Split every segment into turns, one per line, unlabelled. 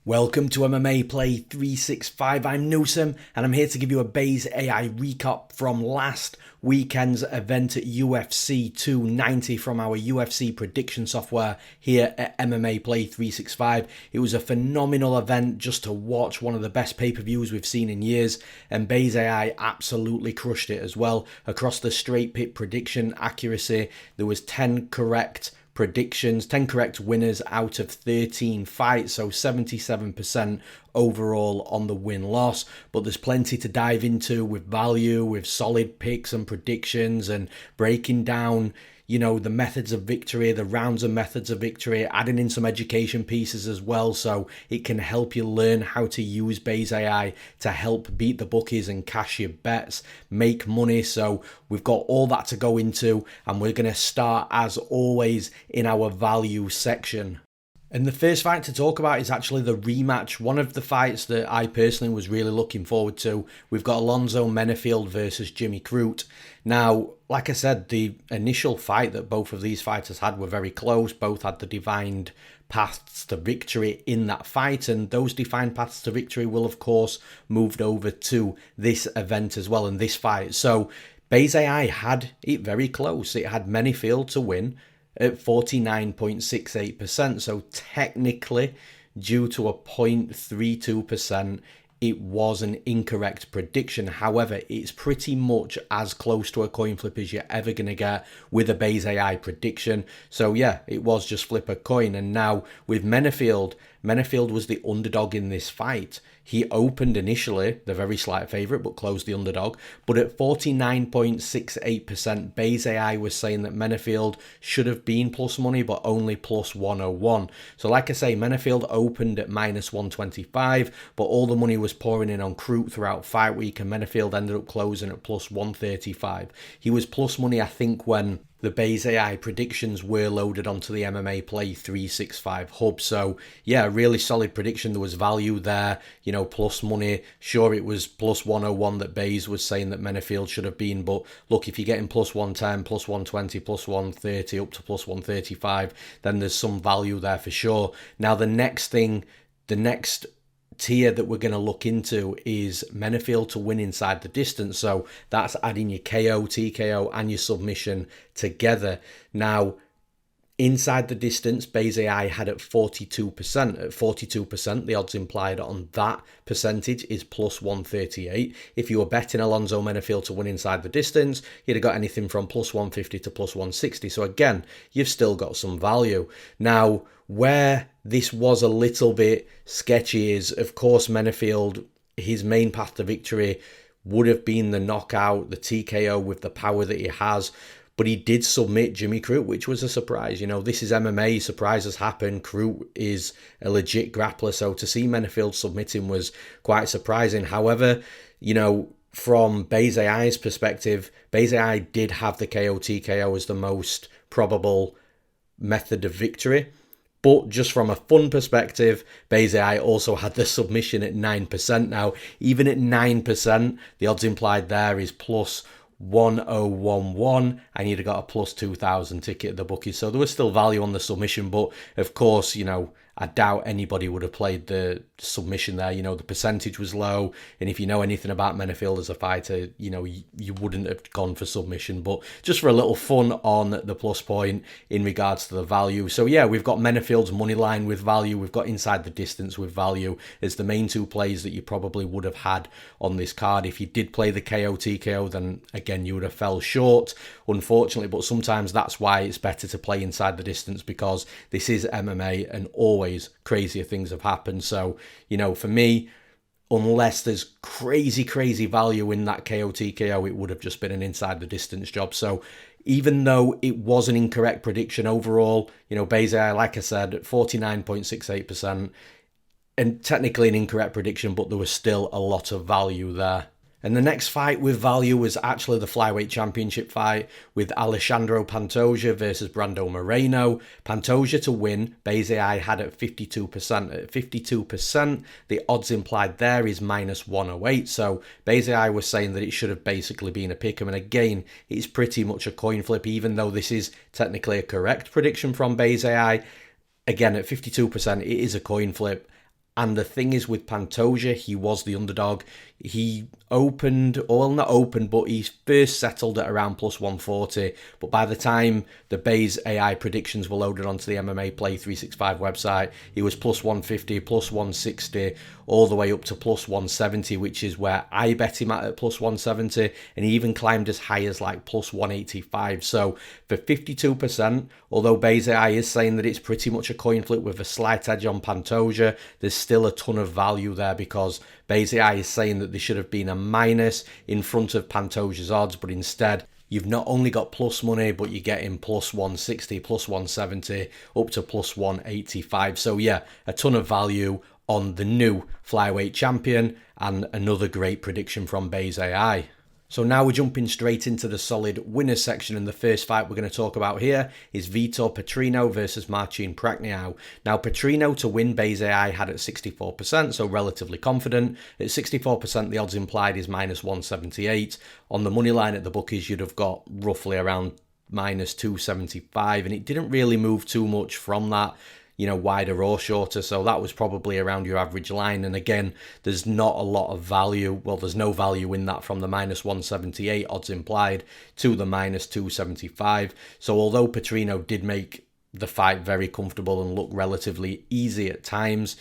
Welcome to MMA Play 365. I'm Newsome and I'm here to give you a Base AI recap from last weekend's event at UFC 290 from our UFC prediction software here at MMA Play 365. It was a phenomenal event just to watch, one of the best pay-per-views we've seen in years, and Base AI absolutely crushed it as well. Across the straight pit prediction accuracy, there was 10 correct predictions, 10 correct winners out of 13 fights, so 77% overall on the win-loss. But there's plenty to dive into with value, with solid picks and predictions, and breaking down, the methods of victory, the rounds and methods of victory, adding in some education pieces as well, so it can help you learn how to use Base AI to help beat the bookies and cash your bets, make money. So we've got all that to go into, and we're going to start, as always, in our value section. And the first fight to talk about is actually the rematch, one of the fights that I personally was really looking forward to. We've got Alonzo Menifield versus Jimmy Crute. Now, like I said, the initial fight that both of these fighters had were very close. Both had the defined paths to victory in that fight, and those defined paths to victory will, of course, moved over to this event as well, in this fight. So Base AI had it very close. It had Menifield to win at 49.68%. So technically, due to a 0.32%, it was an incorrect prediction. However, it's pretty much as close to a coin flip as you're ever going to get with a Base AI prediction. So yeah, it was just flip a coin. And now with Menifield was the underdog in this fight. He opened initially the very slight favourite, but closed the underdog. But at 49.68%, Base AI was saying that Menifield should have been plus money, but only plus 101. So like I say, Menifield opened at minus 125, but all the money was pouring in on Crute throughout fight week, and Menifield ended up closing at plus 135. He was plus money, I think, when the Base AI predictions were loaded onto the MMA Play 365 hub. So yeah, really solid prediction. There was value there, plus money. Sure, it was plus 101 that Base was saying that Menifield should have been. But look, if you're getting plus 110, plus 120, plus 130, up to plus 135, then there's some value there for sure. Now, the next tier that we're going to look into is Menifield to win inside the distance. So that's adding your KO, TKO and your submission together. Now, inside the distance, Base AI had at 42%. At 42%, the odds implied on that percentage is plus 138. If you were betting Alonzo Menifield to win inside the distance, you'd have got anything from plus 150 to plus 160. So again, you've still got some value. Now, where this was a little bit sketchy is, of course, Menifield, his main path to victory would have been the knockout, the TKO with the power that he has. But he did submit Jimmy Crute, which was a surprise. This is MMA, surprises happen. Crute is a legit grappler, so to see Menifield submit him was quite surprising. However, from Base AI's perspective, Base AI did have the KO TKO as the most probable method of victory. But just from a fun perspective, Base AI also had the submission at 9%. Now, even at 9%, the odds implied there is plus 1011, and you'd have got a plus 2,000 ticket at the bookies. So there was still value on the submission, but of course, I doubt anybody would have played the submission there. The percentage was low, and if you know anything about Menifield as a fighter, you wouldn't have gone for submission. But just for a little fun on the plus point in regards to the value. So yeah, we've got Menifield's money line with value. We've got inside the distance with value as the main two plays that you probably would have had on this card. If you did play the KO TKO, then again, you would have fell short, unfortunately. But sometimes that's why it's better to play inside the distance, because this is MMA and always crazier things have happened. So, for me, unless there's crazy value in that KO TKO, it would have just been an inside the distance job. So even though it was an incorrect prediction overall, Base AI, like I said, 49.68%, and technically an incorrect prediction, but there was still a lot of value there. And the next fight with value was actually the flyweight championship fight with Alexandre Pantoja versus Brando Moreno. Pantoja to win, Base AI had at 52%. At 52%, the odds implied there is minus 108. So Base AI was saying that it should have basically been a pick'em. And again, it's pretty much a coin flip, even though this is technically a correct prediction from Base AI. Again, at 52%, it is a coin flip. And the thing is with Pantoja, he was the underdog. He opened, or well, not opened, but he first settled at around plus 140. But by the time the Bayes AI predictions were loaded onto the MMAPlay365 website, he was plus 150, plus 160, all the way up to plus 170, which is where I bet him at plus 170. And he even climbed as high as like plus 185. So for 52%, although Bayes AI is saying that it's pretty much a coin flip with a slight edge on Pantoja, there's still a ton of value there because Bayes AI is saying that there should have been a minus in front of Pantoja's odds, but instead you've not only got plus money, but you're getting plus 160, plus 170, up to plus 185. So yeah, a ton of value on the new flyweight champion, and another great prediction from Bayes AI. So now we're jumping straight into the solid winners section, and the first fight we're going to talk about here is Vitor Petrino versus Marcin Prachnio. Now Petrino to win, Bayes AI had at 64%, so relatively confident. At 64%, the odds implied is minus 178. On the money line at the bookies, you'd have got roughly around minus 275, and it didn't really move too much from that, wider or shorter, so that was probably around your average line. And again, there's not a lot of value, well, there's no value in that from the minus 178 odds implied to the minus 275. So although Petrino did make the fight very comfortable and look relatively easy at times,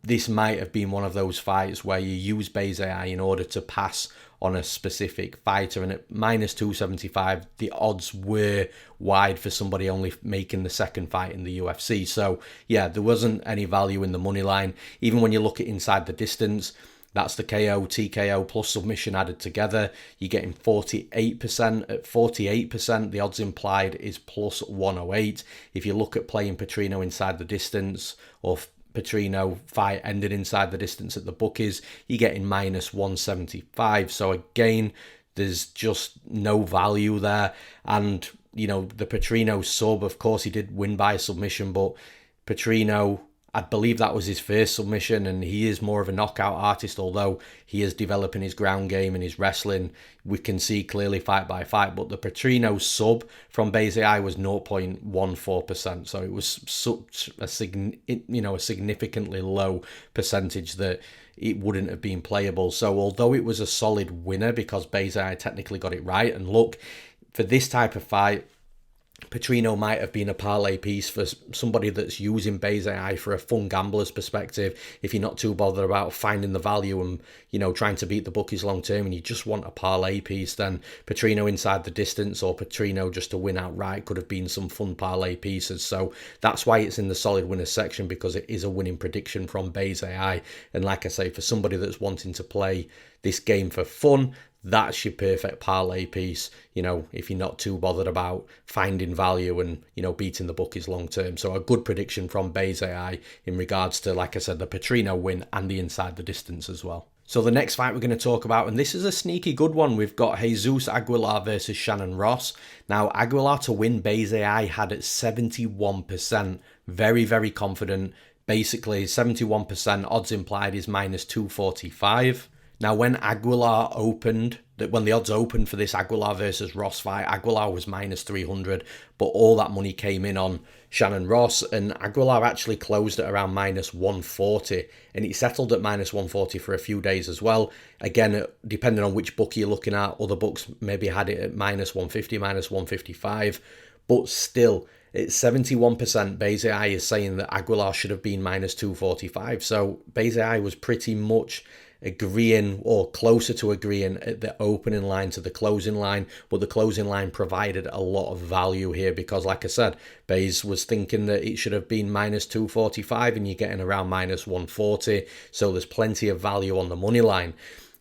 this might have been one of those fights where you use Bayes AI in order to pass on a specific fighter, and at minus 275 the odds were wide for somebody only making the second fight in the UFC. So yeah, there wasn't any value in the money line. Even when you look at inside the distance, that's the KO, TKO plus submission added together, you're getting 48%. At 48%, the odds implied is plus 108. If you look at playing Petrino inside the distance, or Petrino fight ended inside the distance at the bookies, you're getting minus 175. So again, there's just no value there. And, the Petrino sub, of course, he did win by submission, but Petrino, I believe that was his first submission, and he is more of a knockout artist, although he is developing his ground game and his wrestling. We can see clearly fight by fight, but the Petrino sub from Bayes AI was 0.14%, so it was such a significantly low percentage that it wouldn't have been playable. So although it was a solid winner because Bayes AI technically got it right, and look, for this type of fight, Petrino might have been a parlay piece for somebody that's using Bayes AI for a fun gambler's perspective. If you're not too bothered about finding the value and, trying to beat the bookies long term, and you just want a parlay piece, then Petrino inside the distance or Petrino just to win outright could have been some fun parlay pieces. So that's why it's in the solid winners section, because it is a winning prediction from Bayes AI. And like I say, for somebody that's wanting to play this game for fun, that's your perfect parlay piece, if you're not too bothered about finding value and, beating the bookies long term. So a good prediction from Bayes AI in regards to, like I said, the Petrino win and the inside the distance as well. So the next fight we're going to talk about, and this is a sneaky good one, we've got Jesus Aguilar versus Shannon Ross. Now, Aguilar to win, Bayes AI had at 71%, very, very confident. Basically, 71% odds implied is minus 245. Now, when the odds opened for this Aguilar versus Ross fight, Aguilar was minus 300, but all that money came in on Shannon Ross, and Aguilar actually closed at around minus 140, and it settled at minus 140 for a few days as well. Again, depending on which book you're looking at, other books maybe had it at minus 150, minus 155, but still, it's 71%. Bayes AI is saying that Aguilar should have been minus 245, so Bayes AI was pretty much agreeing or closer to agreeing at the opening line to the closing line, but the closing line provided a lot of value here because, like I said, Bayes was thinking that it should have been minus 245 and you're getting around minus 140, so there's plenty of value on the money line.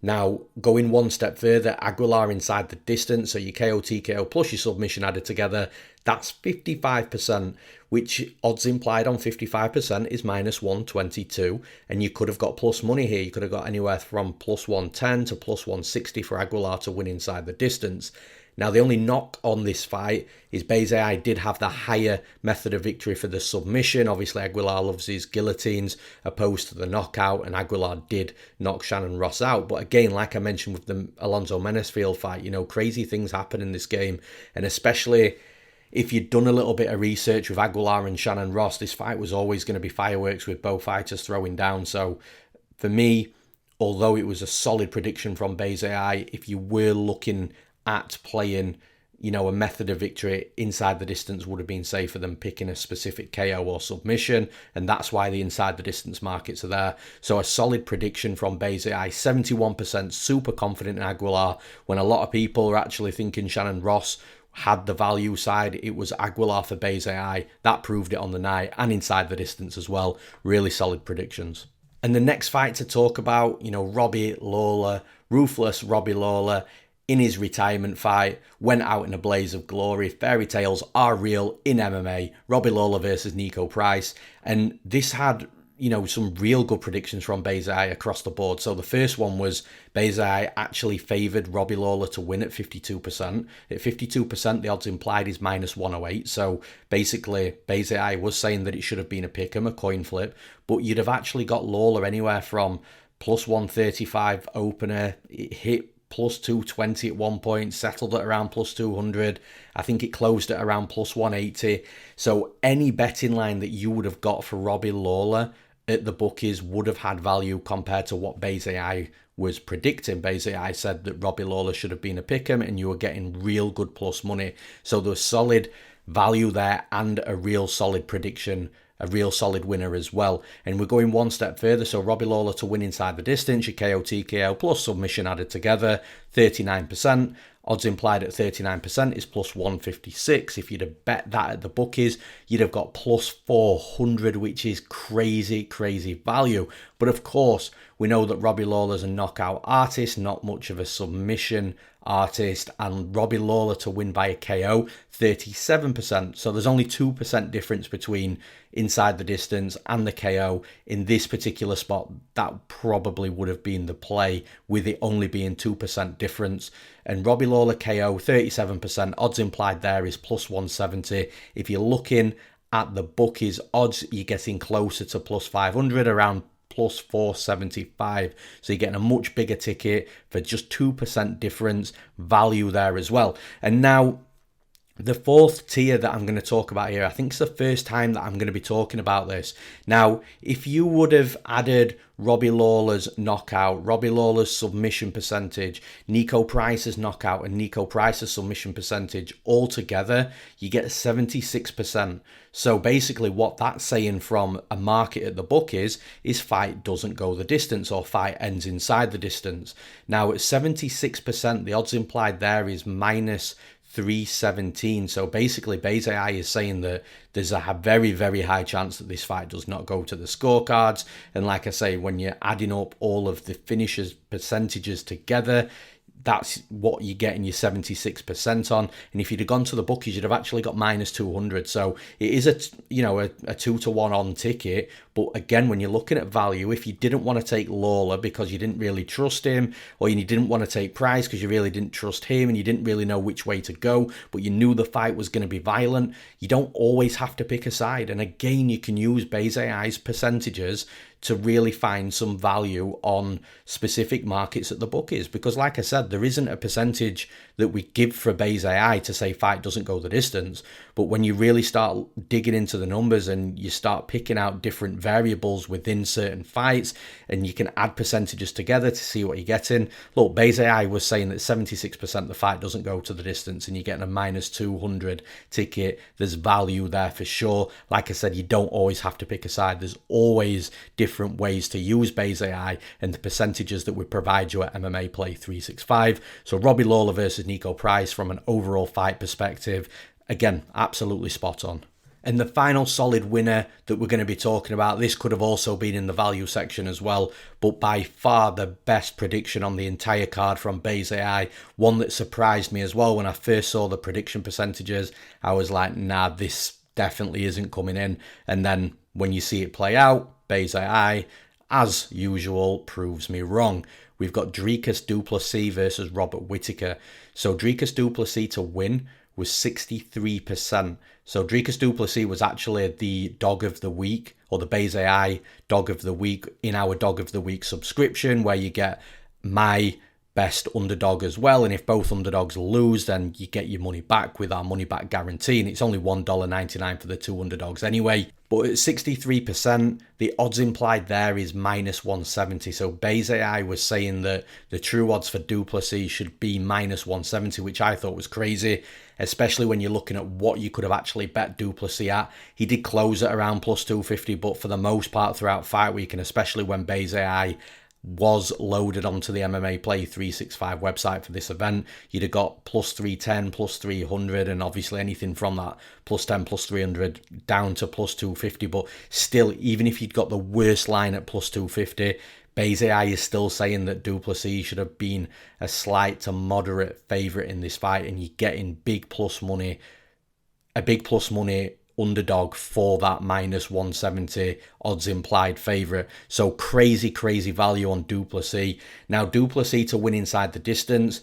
Now, going one step further, Aguilar inside the distance, so your KO, TKO plus your submission added together, that's 55%, which odds implied on 55% is minus 122, and you could have got plus money here. You could have got anywhere from plus 110 to plus 160 for Aguilar to win inside the distance. Now, the only knock on this fight is Bayes AI did have the higher method of victory for the submission. Obviously, Aguilar loves his guillotines opposed to the knockout, and Aguilar did knock Shannon Ross out. But again, like I mentioned with the Alonzo Menifield fight, crazy things happen in this game, and especially if you'd done a little bit of research with Aguilar and Shannon Ross, this fight was always going to be fireworks with both fighters throwing down. So for me, although it was a solid prediction from Bezai, if you were looking at playing, a method of victory, inside the distance would have been safer than picking a specific KO or submission, and that's why the inside the distance markets are there. So a solid prediction from Bezai, 71%, super confident in Aguilar, when a lot of people are actually thinking Shannon Ross had the value side. It was Aguilar for Bezai. That proved it on the night, and inside the distance as well. Really solid predictions. And the next fight to talk about, Robbie Lawler, ruthless Robbie Lawler, in his retirement fight, went out in a blaze of glory. Fairy tales are real in MMA. Robbie Lawler versus Niko Price. And this had, some real good predictions from Bezai across the board. So the first one was Bezai actually favoured Robbie Lawler to win at 52%. At 52%, the odds implied is minus 108. So basically, Bezai was saying that it should have been a pick'em, a coin flip. But you'd have actually got Lawler anywhere from plus 135 opener. It hit plus 220 at one point, settled at around plus 200. I think it closed at around plus 180. So any betting line that you would have got for Robbie Lawler at the bookies would have had value compared to what Bezai was predicting. Bezai said that Robbie Lawler should have been a pick'em, and you were getting real good plus money. So there was solid value there and a real solid prediction, a real solid winner as well. And we're going one step further. So Robbie Lawler to win inside the distance, your KO, TKO plus submission added together, 39%. Odds implied at 39% is plus 156. If you'd have bet that at the bookies, you'd have got plus 400, which is crazy, crazy value. But of course, we know that Robbie Lawler's a knockout artist, not much of a submission artist, and Robbie Lawler to win by a KO, 37%. So there's only 2% difference between inside the distance and the KO. In this particular spot, that probably would have been the play, with it only being 2% difference. And Robbie Lawler KO, 37%. Odds implied there is plus 170. If you're looking at the bookies odds, you're getting closer to plus 500, around plus 475. So you're getting a much bigger ticket for just 2% difference, value there as well. And now the fourth tier that I'm going to talk about here, I think it's the first time that I'm going to be talking about this. Now, if you would have added Robbie Lawler's knockout, Robbie Lawler's submission percentage, Niko Price's knockout, and Niko Price's submission percentage all together, you get 76%. So basically what that's saying from a market at the book is fight doesn't go the distance, or fight ends inside the distance. Now at 76%, the odds implied there is minus 317. So basically Bezai is saying that there's a very, very high chance that this fight does not go to the scorecards. And like I say, when you're adding up all of the finishers percentages together, that's what you get in your 76% on. And if you'd have gone to the bookies, you'd have actually got minus 200. So it is a 2-to-1 on ticket. But again, when you're looking at value, if you didn't want to take Lawler because you didn't really trust him, or you didn't want to take Price because you really didn't trust him and you didn't really know which way to go, but you knew the fight was going to be violent, you don't always have to pick a side. And again, you can use Bezai's percentages to really find some value on specific markets at the bookies. Because like I said, there isn't a percentage that we give for Bezai to say fight doesn't go the distance. But when you really start digging into the numbers and you start picking out different variables within certain fights, and you can add percentages together to see what you're getting. Look, Bezai was saying that 76% the fight doesn't go to the distance, and you're getting a minus 200 ticket. There's value there for sure. Like I said, you don't always have to pick a side. There's always different ways to use Bezai and the percentages that we provide you at MMAPlay365. So Robbie Lawler versus Niko Price, from an overall fight perspective, again, absolutely spot on. And the final solid winner that we're going to be talking about, this could have also been in the value section as well, but by far the best prediction on the entire card from Bezai, one that surprised me as well. When I first saw the prediction percentages, I was like, nah, this definitely isn't coming in. And then when you see it play out, Bezai, as usual, proves me wrong. We've got Dricus du Plessis versus Robert Whittaker. So Dricus du Plessis to win was 63%. So Dricus du Plessis was actually the dog of the week, or the Bezai dog of the week, in our dog of the week subscription, where you get my best underdog as well, and if both underdogs lose, then you get your money back with our money back guarantee, and it's only $1.99 for the two underdogs anyway. But at 63%, the odds implied there is minus 170. So Base AI was saying that the true odds for Duplessis should be minus 170, which I thought was crazy, especially when you're looking at what you could have actually bet Duplessis at. He did close at around plus 250, but for the most part throughout fight week, and especially when Base AI was loaded onto the MMAPlay365 website for this event, you'd have got plus 310, plus 300, and obviously anything from that plus 10, plus 300 down to plus 250. But still, even if you'd got the worst line at plus 250, Base AI is still saying that Duplessis should have been a slight to moderate favourite in this fight, and you're getting big plus money, a big plus money underdog for that minus 170 odds implied favourite. So crazy value on Duplessis. Now Duplessis to win inside the distance,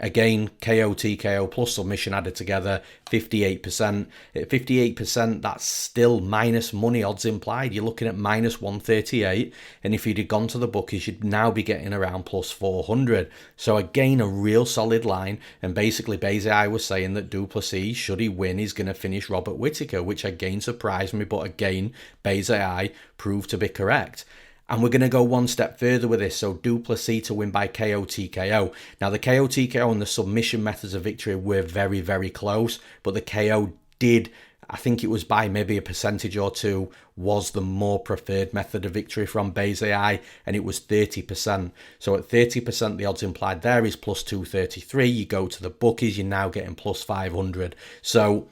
again, KO, TKO plus submission added together, 58%. At 58%, that's still minus money odds implied. You're looking at minus 138. And if you'd have gone to the bookies, you'd now be getting around plus 400. So again, a real solid line. And basically, Base AI was saying that Duplessis, should he win, is going to finish Robert Whittaker, which again surprised me. But again, Base AI proved to be correct. And we're going to go one step further with this. So Duplessis to win by KO TKO. Now the KO TKO and the submission methods of victory were very close. But the KO did, I think it was by maybe a percentage or two, was the more preferred method of victory from Base AI. And it was 30%. So at 30%, the odds implied there is plus 233. You go to the bookies, you're now getting plus 500. So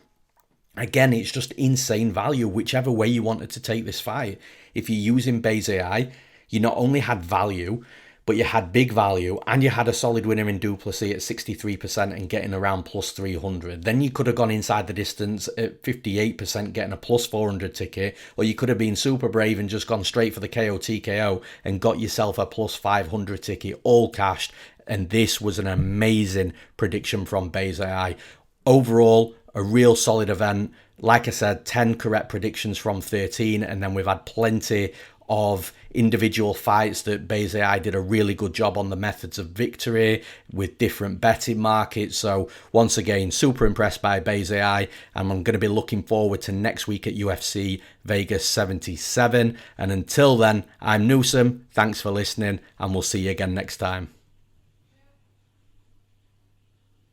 again, it's just insane value, whichever way you wanted to take this fight. If you're using Base AI, you not only had value, but you had big value, and you had a solid winner in Duplessis at 63% and getting around plus 300. Then you could have gone inside the distance at 58%, getting a plus 400 ticket, or you could have been super brave and just gone straight for the KO TKO and got yourself a plus 500 ticket, all cashed. And this was an amazing prediction from Base AI. Overall, a real solid event. Like I said, 10 correct predictions from 13, and then we've had plenty of individual fights that Base AI did a really good job on the methods of victory with different betting markets. So once again, super impressed by Base AI, and I'm going to be looking forward to next week at UFC Vegas 77. And until then, I'm Newsome. Thanks for listening, and we'll see you again next time.